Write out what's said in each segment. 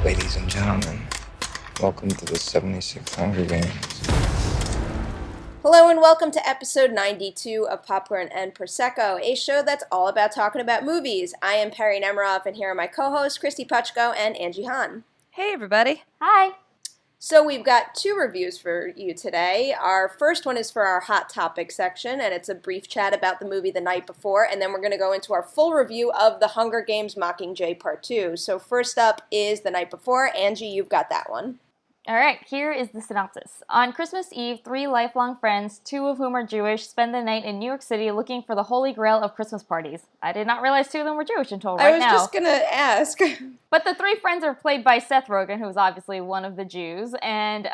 Ladies and gentlemen, welcome to the 76th Hunger Games. Hello and welcome to episode 92 of Popcorn and Prosecco, a show that's all about talking about movies. I am Perri Nemiroff, and here are my co-hosts, Kristy Puchko and Angie Han. Hey, everybody. Hi. So we've got two reviews for you today. Our first one is for our Hot Topic section, and it's a brief chat about the movie The Night Before, and then we're going to go into our full review of The Hunger Games Mockingjay Part 2. So first up is The Night Before. Angie, you've got that one. All right, here is the synopsis. On Christmas Eve, three lifelong friends, two of whom are Jewish, spend the night in New York City looking for the holy grail of Christmas parties. I did not realize two of them were Jewish until right now. I was just going to ask. But the three friends are played by Seth Rogen, who's obviously one of the Jews, and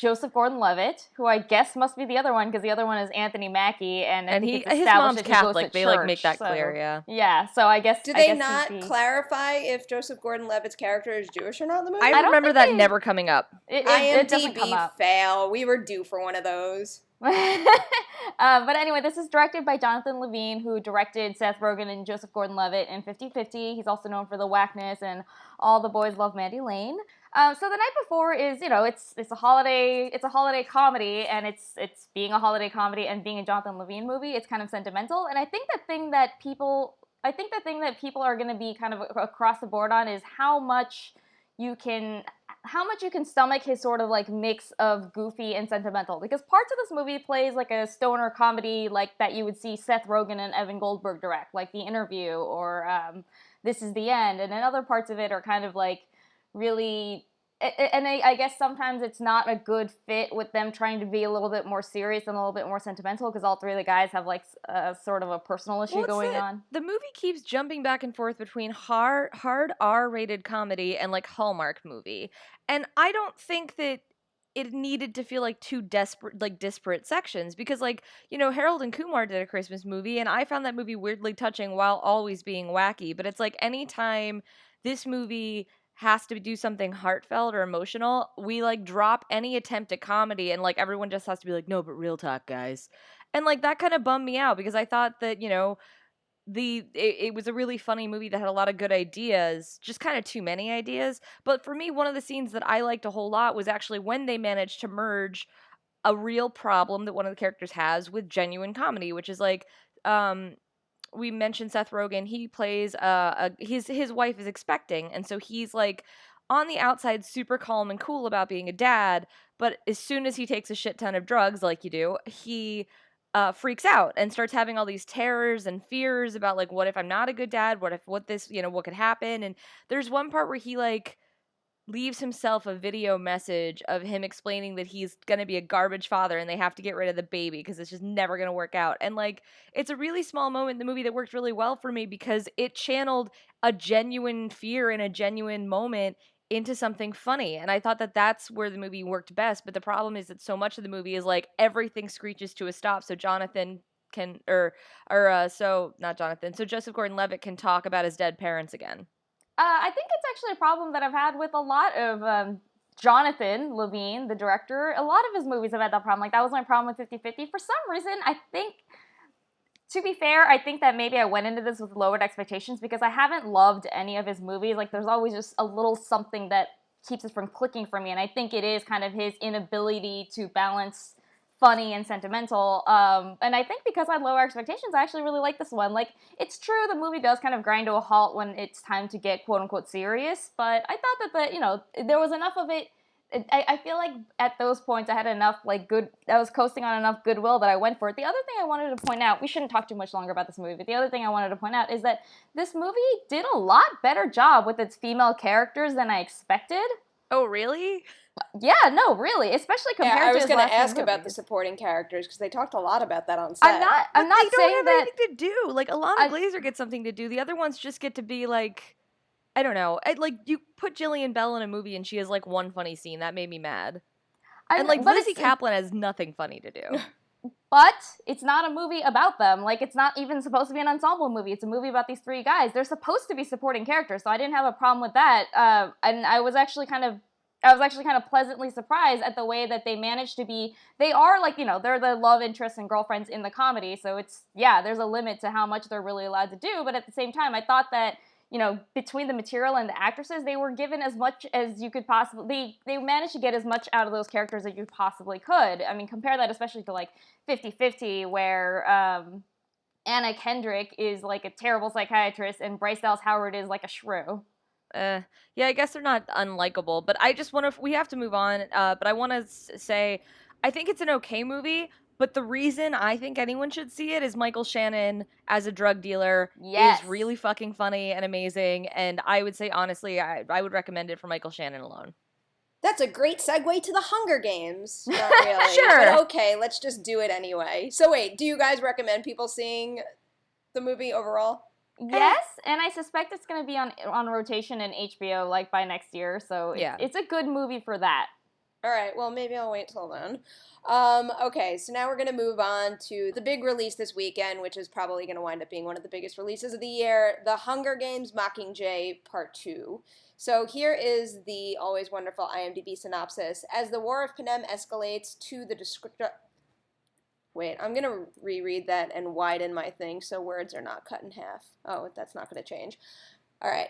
Joseph Gordon-Levitt, who I guess must be the other one, because the other one is Anthony Mackie, and his mom's Catholic. They make that clear, yeah. Yeah, so I guess. Do they not clarify if Joseph Gordon-Levitt's character is Jewish or not in the movie? I remember that never coming up. It doesn't come up. Fail. We were due for one of those. But anyway, this is directed by Jonathan Levine, who directed Seth Rogen and Joseph Gordon-Levitt in 50/50. He's also known for The Whackness and All the Boys Love Mandy Lane. So The Night Before is, it's a holiday comedy, and it's being a holiday comedy and being a Jonathan Levine movie. It's kind of sentimental, and I think the thing that people are going to be kind of across the board on is how much you can stomach his sort of like mix of goofy and sentimental, because parts of this movie plays like a stoner comedy like that you would see Seth Rogen and Evan Goldberg direct, like The Interview or This Is the End, and then other parts of it are kind of like really, and I guess sometimes it's not a good fit with them trying to be a little bit more serious and a little bit more sentimental, because all three of the guys have like sort of a personal issue going on. The movie keeps jumping back and forth between hard R-rated comedy and like Hallmark movie, and I don't think that it needed to feel like two disparate sections, because Harold and Kumar did a Christmas movie, and I found that movie weirdly touching while always being wacky. But it's like anytime this movie has to do something heartfelt or emotional, we like drop any attempt at comedy, and like everyone just has to be like, no, but real talk, guys. And like that kind of bummed me out, because I thought that, it was a really funny movie that had a lot of good ideas, just kind of too many ideas. But for me, one of the scenes that I liked a whole lot was actually when they managed to merge a real problem that one of the characters has with genuine comedy, which is like, we mentioned Seth Rogen. He plays his wife is expecting, and so he's like on the outside super calm and cool about being a dad, but as soon as he takes a shit ton of drugs, like you do, he freaks out and starts having all these terrors and fears about like, what if I'm not a good dad? What could happen? And there's one part where he like leaves himself a video message of him explaining that he's going to be a garbage father and they have to get rid of the baby because it's just never going to work out. And like, it's a really small moment in the movie that worked really well for me, because it channeled a genuine fear in a genuine moment into something funny. And I thought that that's where the movie worked best. But the problem is that so much of the movie is like everything screeches to a stop. So Jonathan can, so Joseph Gordon-Levitt can talk about his dead parents again. I think it's actually a problem that I've had with a lot of Jonathan Levine, the director. A lot of his movies have had that problem. Like, that was my problem with 50/50. For some reason, I think, to be fair, I think that maybe I went into this with lowered expectations, because I haven't loved any of his movies. Like, there's always just a little something that keeps it from clicking for me, and I think it is kind of his inability to balance funny and sentimental, and I think because I had lower expectations, I actually really like this one. Like, it's true, the movie does kind of grind to a halt when it's time to get quote-unquote serious, but I thought that there was enough of it. I feel like at those points I had enough I was coasting on enough goodwill that I went for it. The other thing I wanted to point out, we shouldn't talk too much longer about this movie, but the other thing I wanted to point out is that this movie did a lot better job with its female characters than I expected. Oh, really? Yeah, no, really, especially compared to. I was going to ask about the supporting characters, because they talked a lot about that on set. I'm not they saying don't have that anything to do. Like, Alana Glazer gets something to do. The other ones just get to be like, I don't know. Like, you put Jillian Bell in a movie and she has like one funny scene. That made me mad. And like Lizzie Kaplan has nothing funny to do. But it's not a movie about them. Like, it's not even supposed to be an ensemble movie. It's a movie about these three guys. They're supposed to be supporting characters, so I didn't have a problem with that. And I was actually kind of pleasantly surprised at the way that they managed to be. They are like, they're the love interests and girlfriends in the comedy, so there's a limit to how much they're really allowed to do, but at the same time, I thought that, between the material and the actresses, they were given as much as you could possibly, they managed to get as much out of those characters as you possibly could. I mean, compare that especially to like 50-50, where Anna Kendrick is like a terrible psychiatrist and Bryce Dallas Howard is like a shrew. Yeah, I guess they're not unlikable, but I just want to, we have to move on, but I want to say, I think it's an okay movie, but the reason I think anyone should see it is Michael Shannon as a drug dealer Yes. is really fucking funny and amazing, and I would say, honestly, I would recommend it for Michael Shannon alone. That's a great segue to the Hunger Games. Not really. Sure. But okay, let's just do it anyway. So wait, do you guys recommend people seeing the movie overall? Yes, and I suspect it's going to be on rotation in HBO like by next year, so Yeah. it's a good movie for that. All right, well, maybe I'll wait till then. Okay, so now we're going to move on to the big release this weekend, which is probably going to wind up being one of the biggest releases of the year, The Hunger Games Mockingjay Part 2. So here is the always wonderful IMDb synopsis. As the War of Panem escalates to the Wait, I'm going to reread that and widen my thing so words are not cut in half. Oh, that's not going to change. All right.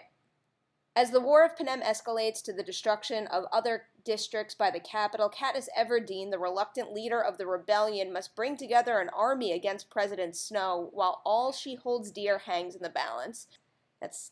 As the War of Panem escalates to the destruction of other districts by the capital, Katniss Everdeen, the reluctant leader of the rebellion, must bring together an army against President Snow while all she holds dear hangs in the balance.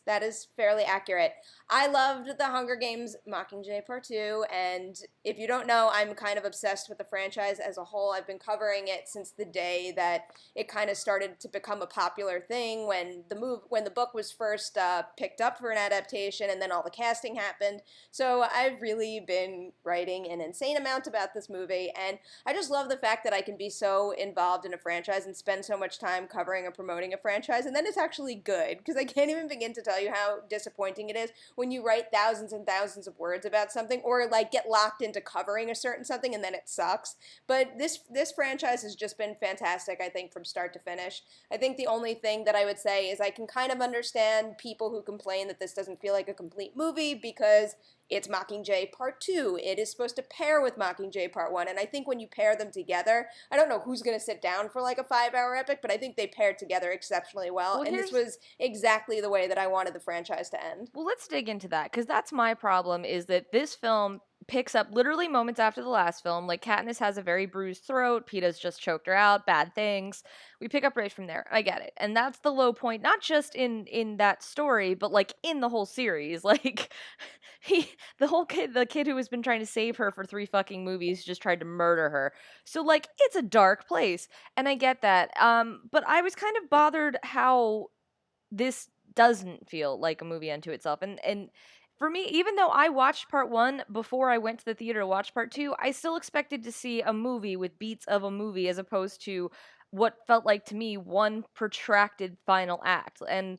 That is fairly accurate. I loved The Hunger Games Mockingjay Part 2, and if you don't know, I'm kind of obsessed with the franchise as a whole. I've been covering it since the day that it kind of started to become a popular thing when the book was first picked up for an adaptation, and then all the casting happened. So I've really been writing an insane amount about this movie, and I just love the fact that I can be so involved in a franchise and spend so much time covering and promoting a franchise, and then it's actually good, because I can't even begin to tell you how disappointing it is when you write thousands and thousands of words about something or like get locked into covering a certain something and then it sucks. But this franchise has just been fantastic, I think, from start to finish. I think the only thing that I would say is I can kind of understand people who complain that this doesn't feel like a complete movie because it's Mockingjay Part 2. It is supposed to pair with Mockingjay Part 1. And I think when you pair them together, I don't know who's going to sit down for like a 5-hour epic, but I think they paired together exceptionally well. And this was exactly the way that I wanted the franchise to end. Well, let's dig into that, because that's my problem, is that this film picks up literally moments after the last film. Like, Katniss has a very bruised throat, Peeta's just choked her out, bad things. We pick up right from there. I get it. And that's the low point, not just in that story, but like in the whole series. Like, the kid who has been trying to save her for 3 fucking movies just tried to murder her. So like, it's a dark place, and I get that. But I was kind of bothered how this doesn't feel like a movie unto itself. And for me, even though I watched Part 1 before I went to the theater to watch Part 2, I still expected to see a movie with beats of a movie as opposed to what felt like to me one protracted final act. And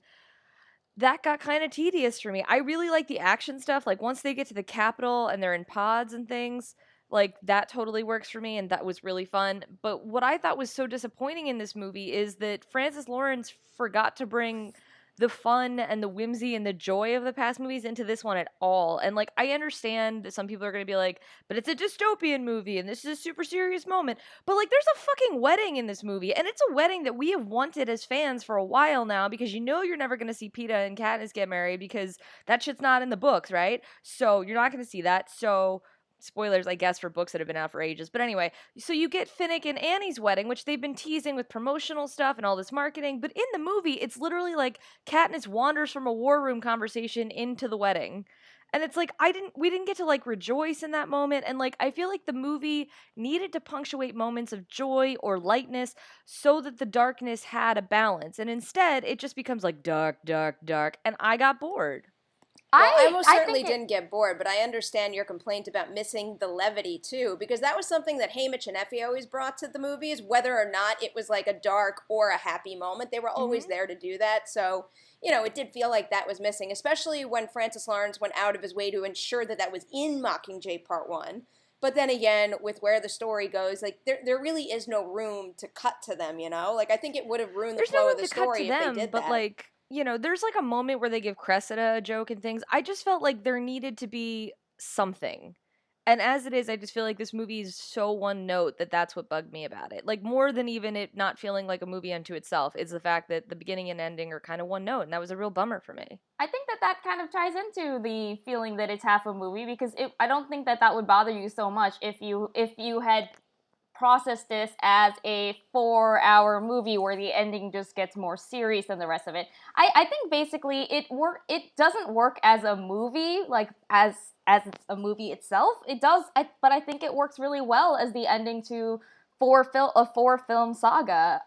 that got kind of tedious for me. I really like the action stuff. Like, once they get to the Capitol and they're in pods and things, like, that totally works for me, and that was really fun. But what I thought was so disappointing in this movie is that Francis Lawrence forgot to bring the fun and the whimsy and the joy of the past movies into this one at all. And like, I understand that some people are going to be like, but it's a dystopian movie and this is a super serious moment. But like, there's a fucking wedding in this movie, and it's a wedding that we have wanted as fans for a while now, because you know you're never going to see Peeta and Katniss get married because that shit's not in the books, right? So you're not going to see that. So spoilers, I guess, for books that have been out for ages. But anyway, so you get Finnick and Annie's wedding, which they've been teasing with promotional stuff and all this marketing. But in the movie, it's literally like Katniss wanders from a war room conversation into the wedding. And it's like, we didn't get to like rejoice in that moment. And like, I feel like the movie needed to punctuate moments of joy or lightness so that the darkness had a balance. And instead, it just becomes like dark, dark, dark. And I got bored. Well, I most certainly didn't get bored, but I understand your complaint about missing the levity, too, because that was something that Haymitch and Effie always brought to the movies, whether or not it was like a dark or a happy moment. They were always there to do that, so, you know, it did feel like that was missing, especially when Francis Lawrence went out of his way to ensure that that was in Mockingjay Part 1. But then again, with where the story goes, like, there really is no room to cut to them, you know? Like, I think it would have ruined the flow of the story if they did that. But, like, you know, there's like a moment where they give Cressida a joke and things. I just felt like there needed to be something. And as it is, I just feel like this movie is so one note that that's what bugged me about it. Like, more than even it not feeling like a movie unto itself, is the fact that the beginning and ending are kind of one note, and that was a real bummer for me. I think that kind of ties into the feeling that it's half a movie, because I don't think that would bother you so much if you had processed this as a 4-hour movie where the ending just gets more serious than the rest of it. I think basically it doesn't work as a movie, like as it's a movie itself. It does, but I think it works really well as the ending to a 4-film saga.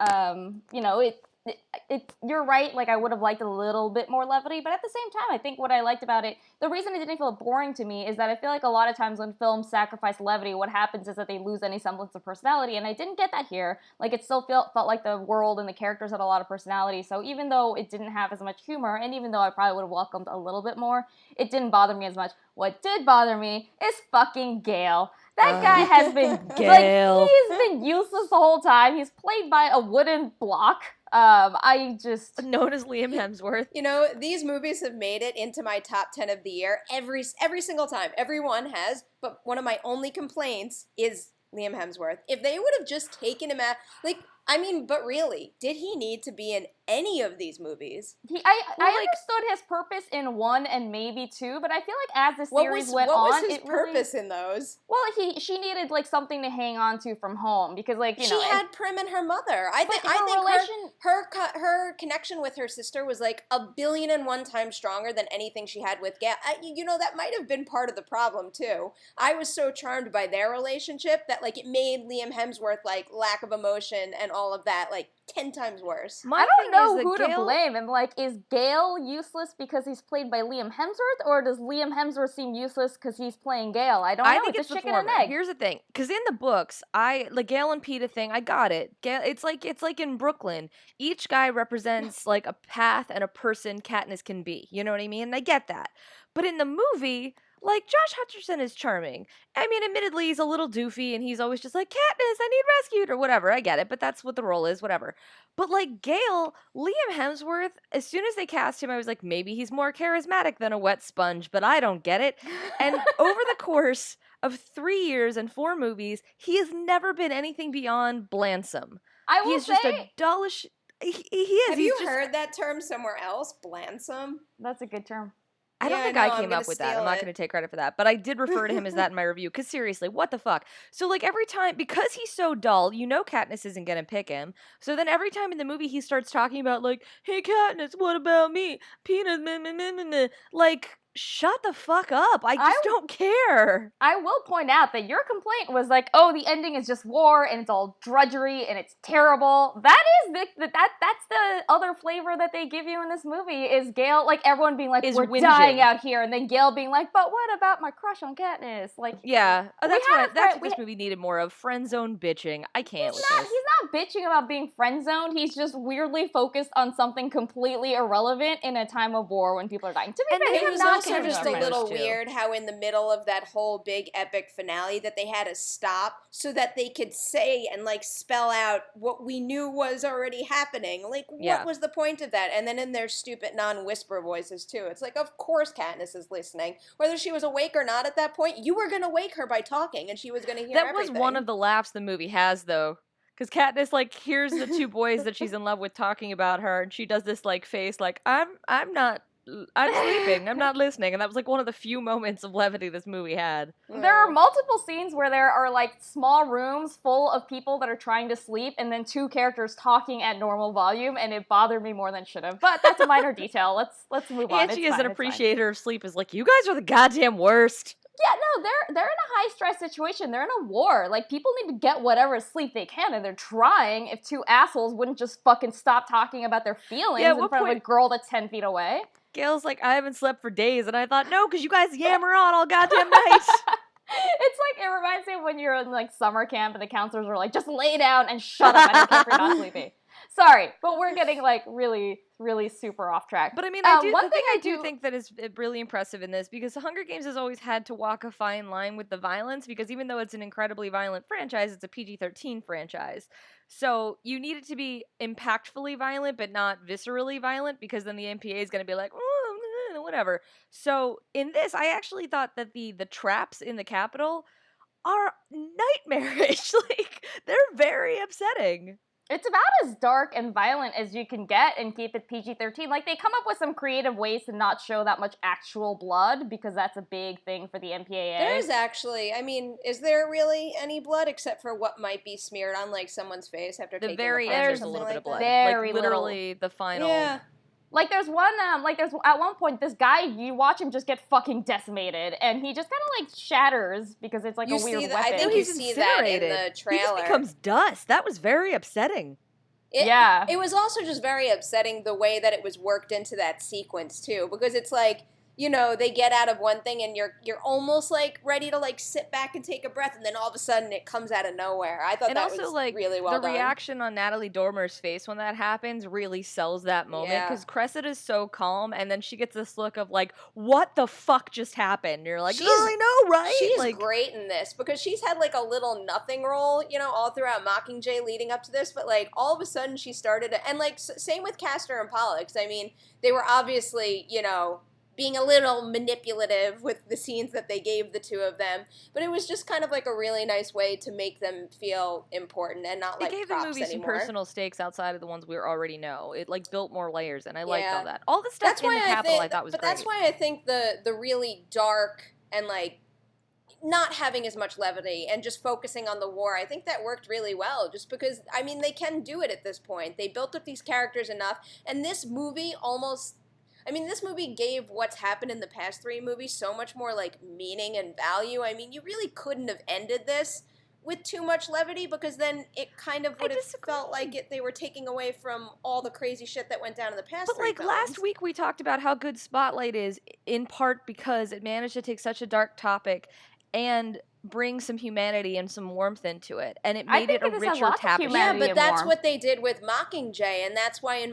You're right, like I would have liked a little bit more levity, but at the same time, I think what I liked about it, the reason it didn't feel boring to me is that I feel like a lot of times when films sacrifice levity, what happens is that they lose any semblance of personality, and I didn't get that here. Like, it still felt like the world and the characters had a lot of personality, so even though it didn't have as much humor, and even though I probably would have welcomed a little bit more, it didn't bother me as much. What did bother me is fucking Gale. That guy has been, Gale. like, he's been useless the whole time. He's played by a wooden block. I just... Known as Liam Hemsworth. You know, these movies have made it into my top 10 of the year every single time. Everyone has, but one of my only complaints is Liam Hemsworth. If they would have just taken him out, like, I mean, but really, did he need to be in any of these movies? I understood his purpose in 1 and maybe 2, but I feel like as the series went on, what was his purpose in those? Well, she needed like something to hang on to from home, because like she had Prim and her mother. I think her connection with her sister was like 1,000,000,001 times stronger than anything she had with Gail. That might have been part of the problem too. I was so charmed by their relationship that like it made Liam Hemsworth like lack of emotion and all of that like 10 times worse. I don't know who to blame. And like, is Gale useless because he's played by Liam Hemsworth, or does Liam Hemsworth seem useless because he's playing Gale? I don't know. I think it's a the chicken former. and egg. Here's the thing, because in the books, the Gale and Peeta thing, I got it. It's like in Brooklyn, each guy represents like a path and a person Katniss can be. You know what I mean? And I get that. But in the movie, like, Josh Hutcherson is charming. I mean, admittedly, he's a little doofy, and he's always just like, Katniss, I need rescued, or whatever. I get it, but that's what the role is, whatever. But, like, Gale, Liam Hemsworth, as soon as they cast him, I was like, maybe he's more charismatic than a wet sponge, but I don't get it. And over the course of 3 years and 4 movies, he has never been anything beyond blandsome. He's just a dullish... He is. Have you heard that term somewhere else? Blandsome? That's a good term. I don't think I came up with that. I'm not going to take credit for that. But I did refer to him as that in my review. Because seriously, what the fuck? So, like, every time, because he's so dull, Katniss isn't going to pick him. So then every time in the movie he starts talking about, like, hey, Katniss, what about me? Peanuts, meh, meh, meh, meh, meh. Like, shut the fuck up. I just don't care. I will point out that your complaint was like, oh, the ending is just war and it's all drudgery and it's terrible. That's the other flavor that they give you in this movie is Gale, like everyone being like, we're dying out here, and then Gale being like, but what about my crush on Katniss? Like, yeah, that's what this movie needed more of. Friend zone bitching. I can't with this. He's not bitching about being friend zoned. He's just weirdly focused on something completely irrelevant in a time of war when people are dying. To be fair, it was also just a little weird how in the middle of that whole big epic finale that they had to stop so that they could say and like spell out what we knew was already happening. Like, what was the point of that? And then in their stupid non-whisper voices too. It's like, of course Katniss is listening. Whether she was awake or not at that point, you were going to wake her by talking and she was going to hear everything. That was one of the laughs the movie has, though. Because Katniss, like, hears the 2 boys that she's in love with talking about her, and she does this, like, face, like, I'm sleeping, I'm not listening, and that was like one of the few moments of levity this movie had. There are multiple scenes where there are like small rooms full of people that are trying to sleep, and then 2 characters talking at normal volume, and it bothered me more than it should have. But that's a minor detail. Let's move on. Angie, as an appreciator of sleep, is like, you guys are the goddamn worst. Yeah, no, they're in a high stress situation. They're in a war. Like, people need to get whatever sleep they can, and they're trying. If 2 assholes wouldn't just fucking stop talking about their feelings in front of a girl that's 10 feet away. Gale's like, I haven't slept for days, and I thought, no, because you guys yammer on all goddamn night. It's like, it reminds me of when you're in like summer camp and the counselors are like, just lay down and shut up. I don't care if you're not sleepy. Sorry, but we're getting like really, really super off track. But I mean, I do think that is really impressive in this, because the Hunger Games has always had to walk a fine line with the violence, because even though it's an incredibly violent franchise, it's a PG-13 franchise. So you need it to be impactfully violent, but not viscerally violent, because then the MPA is going to be like, whatever. So in this, I actually thought that the traps in the Capitol are nightmarish. Like, they're very upsetting. It's about as dark and violent as you can get and keep it PG-13. Like, they come up with some creative ways to not show that much actual blood, because that's a big thing for the MPAA. There is actually, I mean, is there really any blood except for what might be smeared on, like, someone's face after The taking very a punch end, or there's a something little bit like of blood. that? Very like, literally the final. Yeah. Like, there's at one point, this guy, you watch him just get fucking decimated, and he just kind of, like, shatters, because it's, like, You a weird see that, weapon. I think you He's see that in incinerated. the trailer. He just becomes dust. That was very upsetting. Yeah. It was also just very upsetting the way that it was worked into that sequence, too, because it's like, you know, they get out of one thing and you're almost, like, ready to, like, sit back and take a breath, and then all of a sudden it comes out of nowhere. I thought And that also, was like, really well the done. reaction on Natalie Dormer's face when that happens really sells that moment, Yeah. because Cressida's so calm, and then she gets this look of, like, what the fuck just happened? And you're like, She's- I know, right? She's like, great in this, because she's had, like, a little nothing role, you know, all throughout Mockingjay leading up to this, but, like, all of a sudden she started to, and, like, same with Castor and Pollux. I mean, they were obviously, you know, being a little manipulative with the scenes that they gave the two of them, but it was just kind of like a really nice way to make them feel important and not it like gave the props movie some anymore. personal stakes outside of the ones we already know. It, like, built more layers, and I liked Yeah. all that. All the stuff in the Capitol I thought was but great. that's why I think the really dark and, like, not having as much levity and just focusing on the war, I think that worked really well, just because, I mean, they can do it at this point. They built up these characters enough, and this movie this movie gave what's happened in the past three movies so much more, like, meaning and value. I mean, you really couldn't have ended this with too much levity, because then it kind of would have felt like they were taking away from all the crazy shit that went down in the past But, three like, films. last week we talked about how good Spotlight is, in part because it managed to take such a dark topic and bring some humanity and some warmth into it, and it made it a this has richer lots of tapestry. humanity. Yeah, but and that's warmth. what they did with Mockingjay, and that's why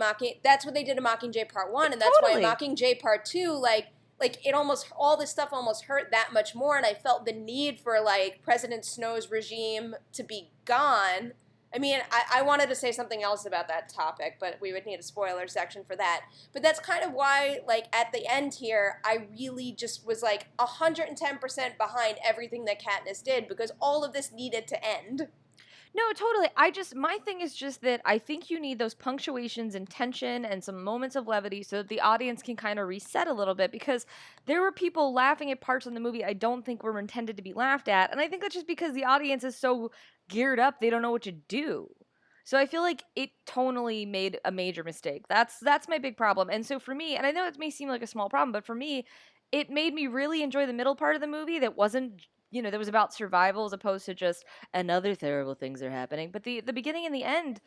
that's what they did in Mockingjay Part 1, and that's why in Mockingjay Part 2, like it almost, all this stuff almost hurt that much more, and I felt the need for, like, President Snow's regime to be gone. I mean, I wanted to say something else about that topic, but we would need a spoiler section for that. But that's kind of why, like, at the end here, I really just was, like, 110% behind everything that Katniss did, because all of this needed to end. No, totally. My thing is just that I think you need those punctuations and tension and some moments of levity so that the audience can kind of reset a little bit, because there were people laughing at parts in the movie I don't think were intended to be laughed at. And I think that's just because the audience is so geared up, they don't know what to do. So I feel like it tonally made a major mistake. That's my big problem. And so for me, and I know it may seem like a small problem, but for me, it made me really enjoy the middle part of the movie that wasn't, you know, that was about survival as opposed to just and other terrible things are happening. But the beginning and the end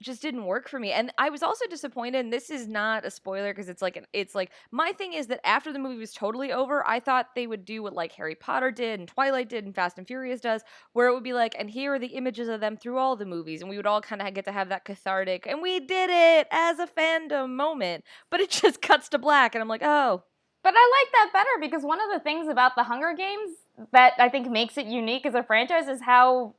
just didn't work for me. And I was also disappointed, and this is not a spoiler because it's like my thing is that after the movie was totally over, I thought they would do what, like, Harry Potter did and Twilight did and Fast and Furious does, where it would be like, and here are the images of them through all the movies, and we would all kind of get to have that cathartic, and we did it as a fandom moment. But it just cuts to black, and I'm like, oh. But I like that better, because one of the things about the Hunger Games that I think makes it unique as a franchise is how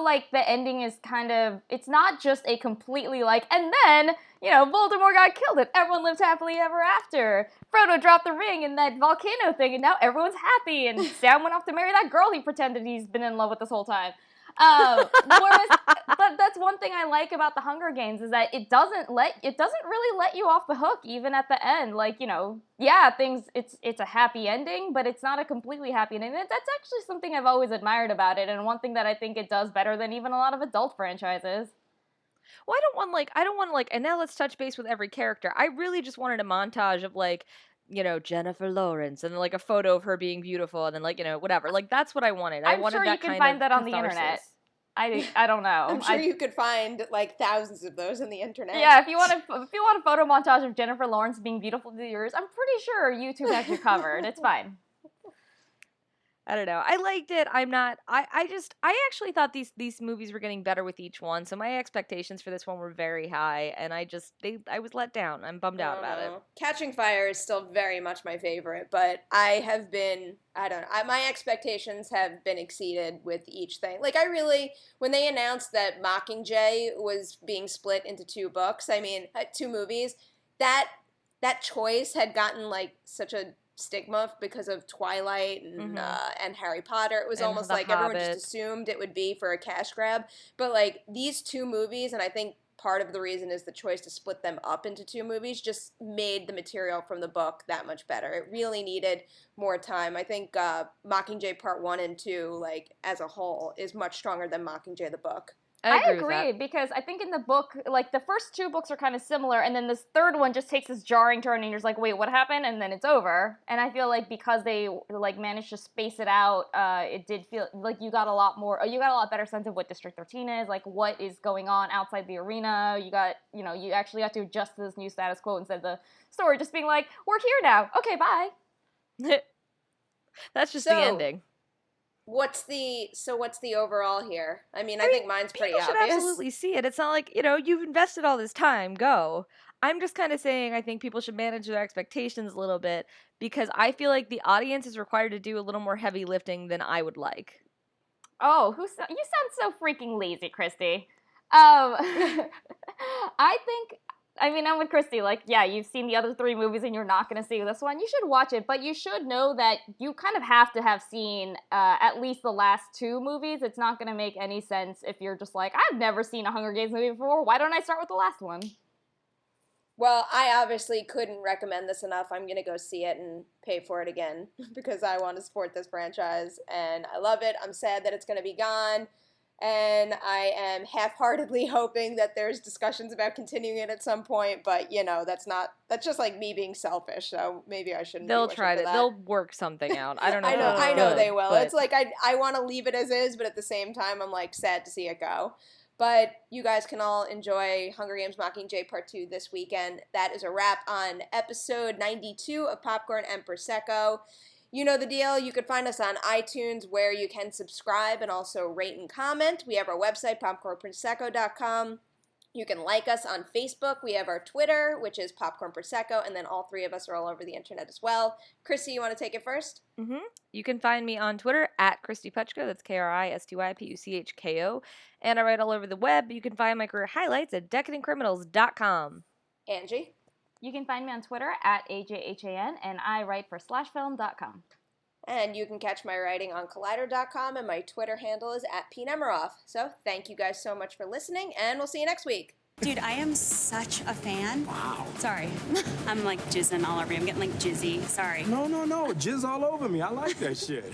like the ending is kind of, it's not just a completely like, and then, you know, Voldemort got killed and everyone lived happily ever after. Frodo dropped the ring in that volcano thing and now everyone's happy, and Sam went off to marry that girl he pretended he's been in love with this whole time. Whereas, but that's one thing I like about the Hunger Games is that it doesn't really let you off the hook even at the end. Like, you know, yeah, it's a happy ending, but it's not a completely happy ending. That's actually something I've always admired about it, and one thing that I think it does better than even a lot of adult franchises. Well, I don't want and now let's touch base with every character. I really just wanted a montage of, like, you know, Jennifer Lawrence and, like, a photo of her being beautiful and then, like, you know, whatever. Like, that's what I wanted. I I'm wanted sure that you can kind find of that on the catharsis. internet. I don't know. I'm sure you could find, like, thousands of those on the internet. Yeah, if you want a photo montage of Jennifer Lawrence being beautiful to yours, I'm pretty sure YouTube has you covered. It's fine. I don't know. I liked it. I actually thought these movies were getting better with each one, so my expectations for this one were very high, and I was let down. I'm bummed out about it. Catching Fire is still very much my favorite, but my expectations have been exceeded with each thing. Like, when they announced that Mockingjay was being split into two movies, that that choice had gotten like such a stigma because of Twilight and Harry Potter. It was And almost The like everyone Hobbit. just assumed it would be for a cash grab. But like these two movies, and I think part of the reason is the choice to split them up into two movies, just made the material from the book that much better. It really needed more time. I think Mockingjay Part 1 and 2, like as a whole, is much stronger than Mockingjay the book. I agree with agree that. because I think in the book, like the first two books are kind of similar, and then this third one just takes this jarring turn, and you're just like, wait, what happened? And then it's over. And I feel like because they like managed to space it out, it did feel like you got a lot better sense of what District 13 is, like what is going on outside the arena. You actually got to adjust to this new status quo instead of the story just being like, we're here now. Okay, bye. That's just the ending. What's the overall here? I mean, I think mine's pretty People should obvious. absolutely see it. It's not like, you've invested all this time, go. I'm just kind of saying I think people should manage their expectations a little bit because I feel like the audience is required to do a little more heavy lifting than I would like. Oh, you sound so freaking lazy, Kristy. I'm with Kristy. Like, yeah, you've seen the other three movies and you're not going to see this one. You should watch it, but you should know that you kind of have to have seen at least the last two movies. It's not going to make any sense if you're just like, I've never seen a Hunger Games movie before. Why don't I start with the last one? Well, I obviously couldn't recommend this enough. I'm going to go see it and pay for it again because I want to support this franchise, and I love it. I'm sad that it's going to be gone. And I am half-heartedly hoping that there's discussions about continuing it at some point, but that's just like me being selfish. So maybe I shouldn't. They'll be try to. They'll work something out. I don't know. I know they will. But... It's like I want to leave it as is, but at the same time, I'm like sad to see it go. But you guys can all enjoy Hunger Games Mockingjay Part 2 this weekend. That is a wrap on episode 92 of Popcorn and Prosecco. You know the deal. You can find us on iTunes where you can subscribe and also rate and comment. We have our website, popcornprosecco.com. You can like us on Facebook. We have our Twitter, which is Popcorn Prosecco, and then all three of us are all over the internet as well. Kristy, you want to take it first? Mm-hmm. You can find me on Twitter at Kristy Puchko. That's KristyPuchko. And I write all over the web. You can find my career highlights at decadentcriminals.com. Angie? You can find me on Twitter at AJHAN, and I write for slashfilm.com. And you can catch my writing on collider.com, and my Twitter handle is at Nemiroff. So thank you guys so much for listening, and we'll see you next week. Dude, I am such a fan. Wow. Sorry. I'm like jizzing all over you. I'm getting like jizzy. Sorry. No. Jizz all over me. I like that shit.